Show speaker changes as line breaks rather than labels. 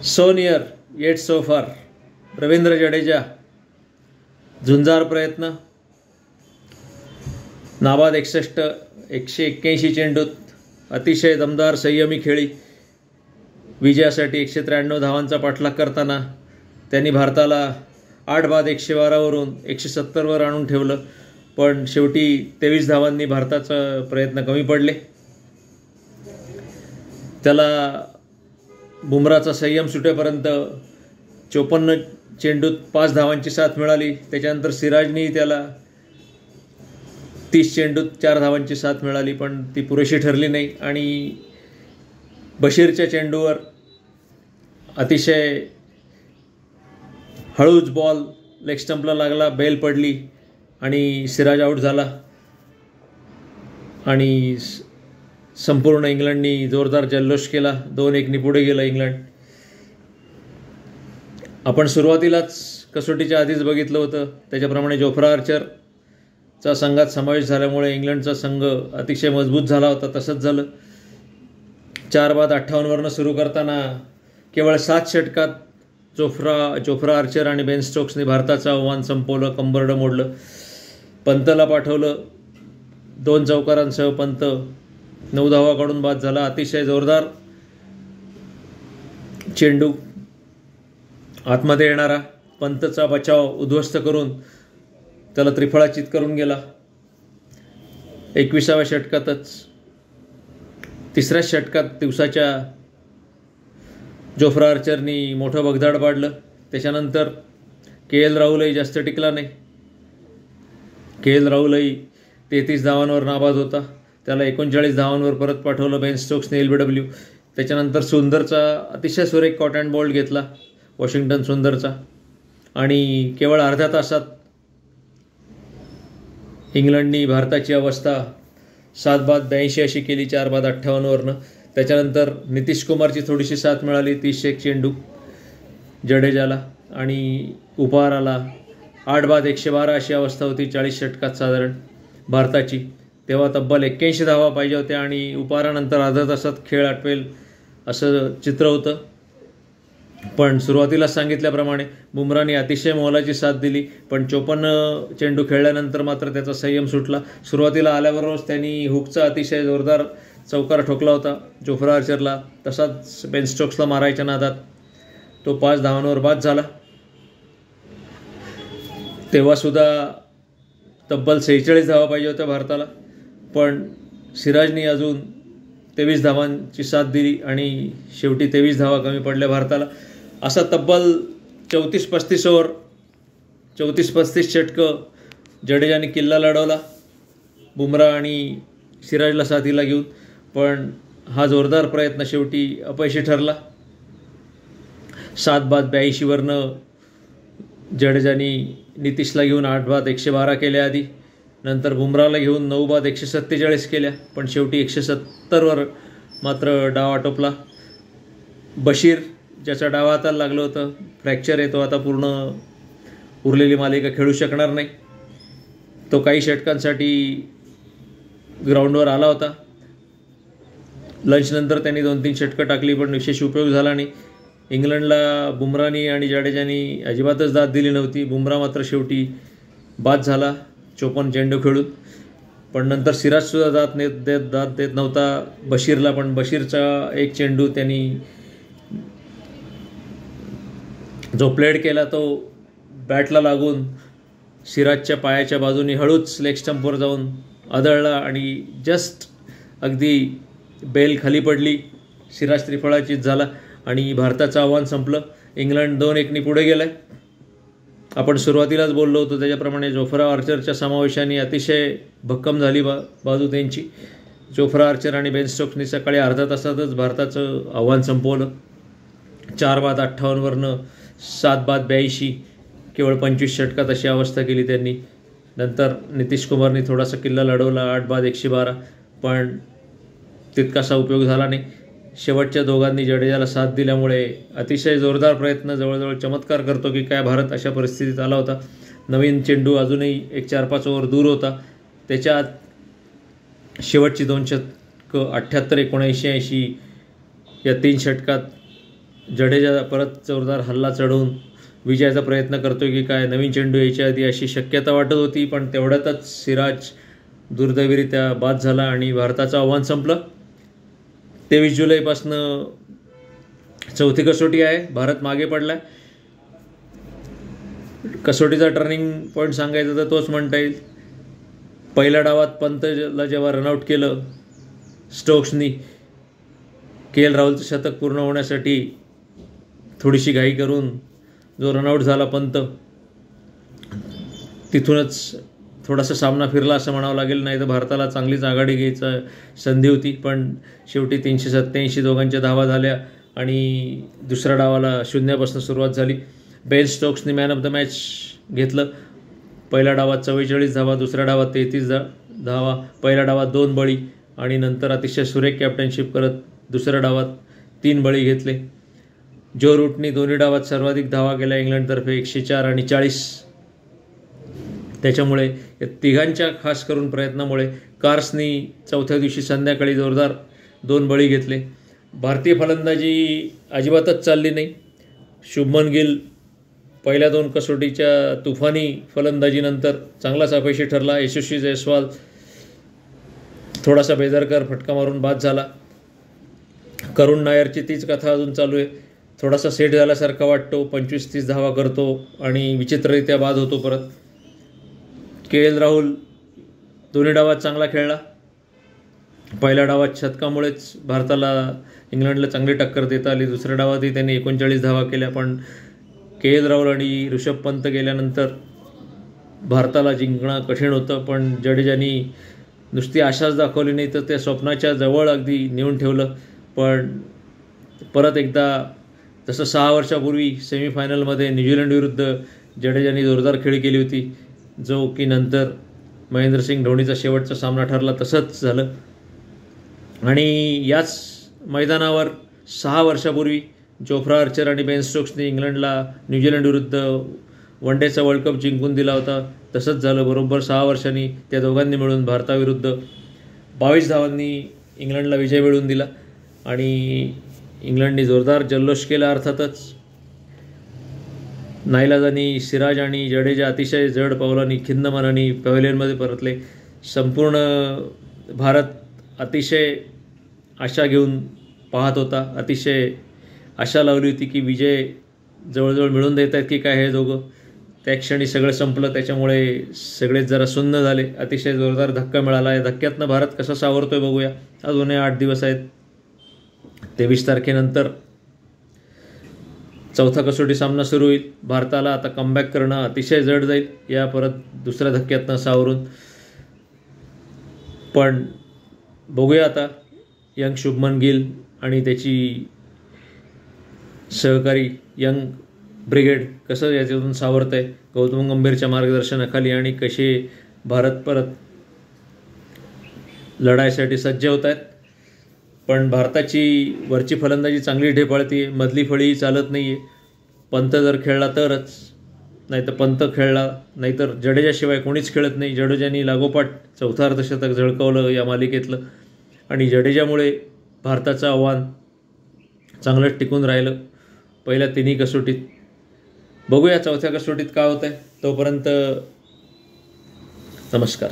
So near yet so फार. रवींद्र जडेजा झुंजार प्रयत्न. नाबाद 61, 181 चेंडूत अतिशय दमदार संयमी खेळी. विजयासाठी 193 धावांचा पाठलाग करताना त्यांनी भारताला 8 बाद 112 वरून 170 वर आणून ठेवलं. पण शेवटी 23 धावांनी भारताचा प्रयत्न कमी पडले. त्याला बुमराचा संयम सुटेपर्यंत 54 चेंडूत 5 धावांची साथ मिळाली. त्याच्यानंतर सिराजनी त्याला 30 चेंडूत 4 धावांची साथ मिळाली, पण ती पुरेशी ठरली नाही. आणि बशीरच्या चेंडूवर अतिशय हळूच बॉल लेग स्टंपला लागला, बेल पडली आणि सिराज आऊट झाला. आणि संपूर्ण इंग्लंडनी जोरदार जल्लोष केला. 2-1 पुढे गेलं इंग्लंड. आपण सुरुवातीलाच कसोटीच्या आधीच बघितलं होतं त्याच्याप्रमाणे जोफ्रा आर्चरचा संघात समावेश झाल्यामुळे इंग्लंडचा संघ अतिशय मजबूत झाला होता. तसंच झालं. 4 बाद 58 वरनं सुरू करताना केवळ 7 षटकात जोफ्रा आर्चर आणि बेन स्टोक्सने भारताचं आव्हान संपवलं, कंबरडं मोडलं. पंतला पाठवलं. 2 चौकारांसह पंत 9 धावा काढून बाद झाला. अतिशय जोरदार चेंडू आतमध्ये येणारा पंतचा बचाव उद्ध्वस्त करून त्याला त्रिफळाचीत करून गेला. 21व्या षटकातच 3ऱ्या षटकात दिवसाच्या जोफ्रा आर्चरनी मोठं भगदाड पाडलं. त्याच्यानंतर के.एल. राहुलही जास्त टिकला नाही. के.एल. राहुलही 33 धावांवर नाबाद होता. त्याला 39 धावांवर परत पाठवलं बेन स्टोक्सने LBW. त्याच्यानंतर सुंदरचा अतिशय सुरेख कॉट अँड बॉल्ड घेतला, वॉशिंग्टन सुंदरचा. आणि केवळ अर्ध्या तासात इंग्लंडनी भारताची अवस्था 7 बाद 82 अशी केली 4 बाद 58 वरनं. त्याच्यानंतर नितीश कुमारची थोडीशी साथ मिळाली. 30 चेंडू जडेजाला आणि उपहार आला 8 बाद 112 अशी अवस्था होती 40 षटकात साधारण भारताची. तेव्हा तब्बल 81 धावा पाहिजे होत्या आणि उपहारानंतर अर्ध्या तासात खेळ आटवेल असं चित्र होतं. पण सुरुवातीलाच सांगितल्याप्रमाणे बुमराने अतिशय मोलाची साथ दिली. पण 54 चेंडू खेळल्यानंतर मात्र त्याचा संयम सुटला. सुरुवातीला आल्याबरोबरच त्यांनी हुकचा अतिशय जोरदार चौकार ठोकला होता जोफ्रा आर्चरला. तसाच बेन स्टोक्सला मारायच्या नादात तो 5 धावांवर बाद झाला. तेव्हासुद्धा तब्बल 46 धावा पाहिजे होत्या भारताला. पण सिराजनी अजून 23 धावांची साथ दिली आणि शेवटी 23 धावा कमी पडल्या भारताला. असा तब्बल 34-35 ओव्हर 34-35 षटकं जडेजाने किल्ला लढवला बुमरा आणि सिराजला साथीला घेऊन. पण हा जोरदार प्रयत्न शेवटी अपयशी ठरला. 7 बाद 82 वरनं जडेजानी नितीशला घेऊन 8 बाद 112 केल्या आधी. नंतर बुमराला घेऊन 9 बाद 147 केल्या. पण शेवटी 170 वर मात्र डाव आटोपला. बशीर ज्याचा डाव हाताला लागलं होतं, फ्रॅक्चर येतो, आता पूर्ण उरलेली मालिका खेळू शकणार नाही. तो काही षटकांसाठी ग्राउंडवर आला होता. लंचनंतर त्यांनी 2-3 षटकं टाकली पण विशेष उपयोग झाला नाही. इंग्लंडला बुमरानी आणि जडेजानी अजिबातच दाद दिली नव्हती. बुमरा मात्र शेवटी बाद झाला 54 चेंडू खेळून. पण नंतर सिराजसुद्धा दाद देत नव्हता बशीरला. पण बशीरचा एक चेंडू त्यांनी जो प्लेड केला तो बॅटला लागून सिराजच्या पायाच्या बाजूने हळूच लेग स्टंपवर जाऊन आदळला आणि जस्ट अगदी बेल खाली पडली. सिराज त्रिफळाचीत झाला आणि भारताचं आव्हान संपलं. इंग्लंड 2-1 पुढे गेलं आहे. आपण सुरुवातीलाच बोललो होतो त्याच्याप्रमाणे जोफ्रा आर्चरच्या समावेशाने अतिशय भक्कम झाली बाजू त्यांची. जोफ्रा आर्चर आणि बेन स्टोक्सनी सकाळी अर्ध्या तासातच भारताचं आव्हान संपवलं. 4 बाद 58 वरनं 7 बाद 82 केवळ 25 षटकात अशी अवस्था केली त्यांनी. नंतर नितीश कुमारनी थोडासा किल्ला लढवला 8 बाद 112, पण तितकासा उपयोग झाला नाही. शेवटच्या दोघांनी जडेजाला साथ दिल्यामुळे अतिशय जोरदार प्रयत्न, जवळजवळ चमत्कार करतो की काय भारत अशा परिस्थितीत आला होता. नवीन चेंडू अजूनही एक 4-5 ओव्हर दूर होता. त्याच्यात शेवटची 2 षटकं 78, 79, 80 या 3 षटकात जडेजा परत जोरदार हल्ला चढवून विजयाचा प्रयत्न करतोय की काय, नवीन चेंडू यायच्या आधी अशी शक्यता वाटत होती, पण तेवढ्यातच सिराज दुर्दैवीरित्या बाद झाला आणि भारताचं आव्हान संपलं. 23 जुलैपासनं चौथी कसोटी आहे. भारत मागे पडला आहे. कसोटीचा टर्निंग पॉईंट सांगायचा तर तोच म्हणता येईल. पहिल्या डावात पंतला जेव्हा रनआउट केलं स्टोक्सनी, KL राहुलचं शतक पूर्ण होण्यासाठी थोडीशी घाई करून जो रनआउट झाला पंत, तिथूनच थोडासा सामना फिरला असं म्हणावं लागेल. नाही तर भारताला चांगलीच आघाडी घ्यायची संधी होती, पण शेवटी 387 दोघांच्या धावा झाल्या आणि दुसऱ्या डावाला 0 सुरुवात झाली. बेन स्टोक्सने मॅन ऑफ द मॅच घेतलं. पहिल्या डावात 44 धावा, दुसऱ्या डावात 33 धावा, पहिल्या डावात 2 बळी आणि नंतर अतिशय सुरेख कॅप्टनशिप करत दुसऱ्या डावात 3 बळी घेतले. जो रूटनी दोन्ही डावात सर्वाधिक धावा केल्या इंग्लंडतर्फे 104 आणि 40. त्याच्यामुळे या तिघांच्या खास करून प्रयत्नामुळे कार्सनी चौथ्या दिवशी संध्याकाळी जोरदार 2 बळी घेतले. भारतीय फलंदाजी अजिबातच चालली नाही. शुभमन गिल पहिल्या 2 कसोटीच्या तुफानी फलंदाजीनंतर चांगलाच अपयशी ठरला. यशस्वी जयस्वाल थोडासा बेदरकार फटका मारून बाद झाला. करुण नायरची तीच कथा अजून चालू आहे. थोडासा सेट झाल्यासारखा वाटतो, 25-30 धावा करतो आणि विचित्ररित्या बाद होतो परत. KL राहुल दोन्ही डावात चांगला खेळला. पहिल्या डावात शतकामुळेच भारताला इंग्लंडला चांगली टक्कर देता आली. दुसऱ्या डावातही त्यांनी 39 धावा केल्या, पण KL राहुल आणि ऋषभ पंत गेल्यानंतर भारताला जिंकणं कठीण होतं. पण जडेजानी नुसती आशाच दाखवली नाही तर त्या स्वप्नाच्या जवळ अगदी नेऊन ठेवलं. पण परत एकदा जसं 6 वर्षापूर्वी सेमीफायनलमध्ये न्यूझीलंड विरुद्ध जडेजानी जोरदार खेळी केली होती, जो की नंतर महेंद्रसिंग धोनीचा शेवटचा सामना ठरला, तसंच झालं. आणि याच मैदानावर 6 वर्षापूर्वी जोफ्रा आर्चर आणि बेन स्टोक्सने इंग्लंडला न्यूझीलंड विरुद्ध वन डेचा वर्ल्ड कप जिंकून दिला होता. तसंच झालं. बरोबर 6 वर्षांनी त्या दोघांनी मिळून भारताविरुद्ध 22 धावांनी इंग्लंडला विजय मिळवून दिला आणि इंग्लंडने जोरदार जल्लोष केला. अर्थातच नाईलाजानी सिराज आणि जडेजा अतिशय जड पावलांनी खिन्न मनाने पॅव्हलियनमध्ये परतले. संपूर्ण भारत अतिशय आशा घेऊन पाहत होता. अतिशय आशा लावली होती की विजय जवळजवळ मिळून देत आहेत की काय हे दोघं. त्या क्षणी सगळं संपलं. त्याच्यामुळे सगळेच जरा सुन्न झाले. अतिशय जोरदार धक्का मिळाला. या धक्क्यातनं भारत कसा सावरतोय बघूया. अजूनही 8 दिवस आहेत. 23 तारखेनंतर चौथा कसोटी सामना सुरू होईल. भारताला आता कमबॅक करणं अतिशय जड जाईल या परत दुसऱ्या धक्क्यातनं सावरून. पण बघूया आता यंग शुभमन गिल आणि त्याची सहकारी यंग ब्रिगेड कसं याच्यातून सावरत आहे गौतम गंभीरच्या मार्गदर्शनाखाली आणि कसे भारत परत लढाईसाठी सज्ज होत आहेत. पण भारताची वरची फलंदाजी चांगली ढेपाळती आहे. मधली फळी चालत नाही आहे. पंत जर खेळला तरच, नाहीतर पंत खेळला नाहीतर जडेजाशिवाय कोणीच खेळत नाही. जडेजानी लागोपाठ चौथा अर्धशतक झळकवलं या मालिकेतलं आणि जडेजामुळे भारताचं आव्हान चांगलंच टिकून राहिलं पहिल्या 3 कसोटीत. बघूया चौथ्या कसोटीत काय होतं आहे. तोपर्यंत नमस्कार.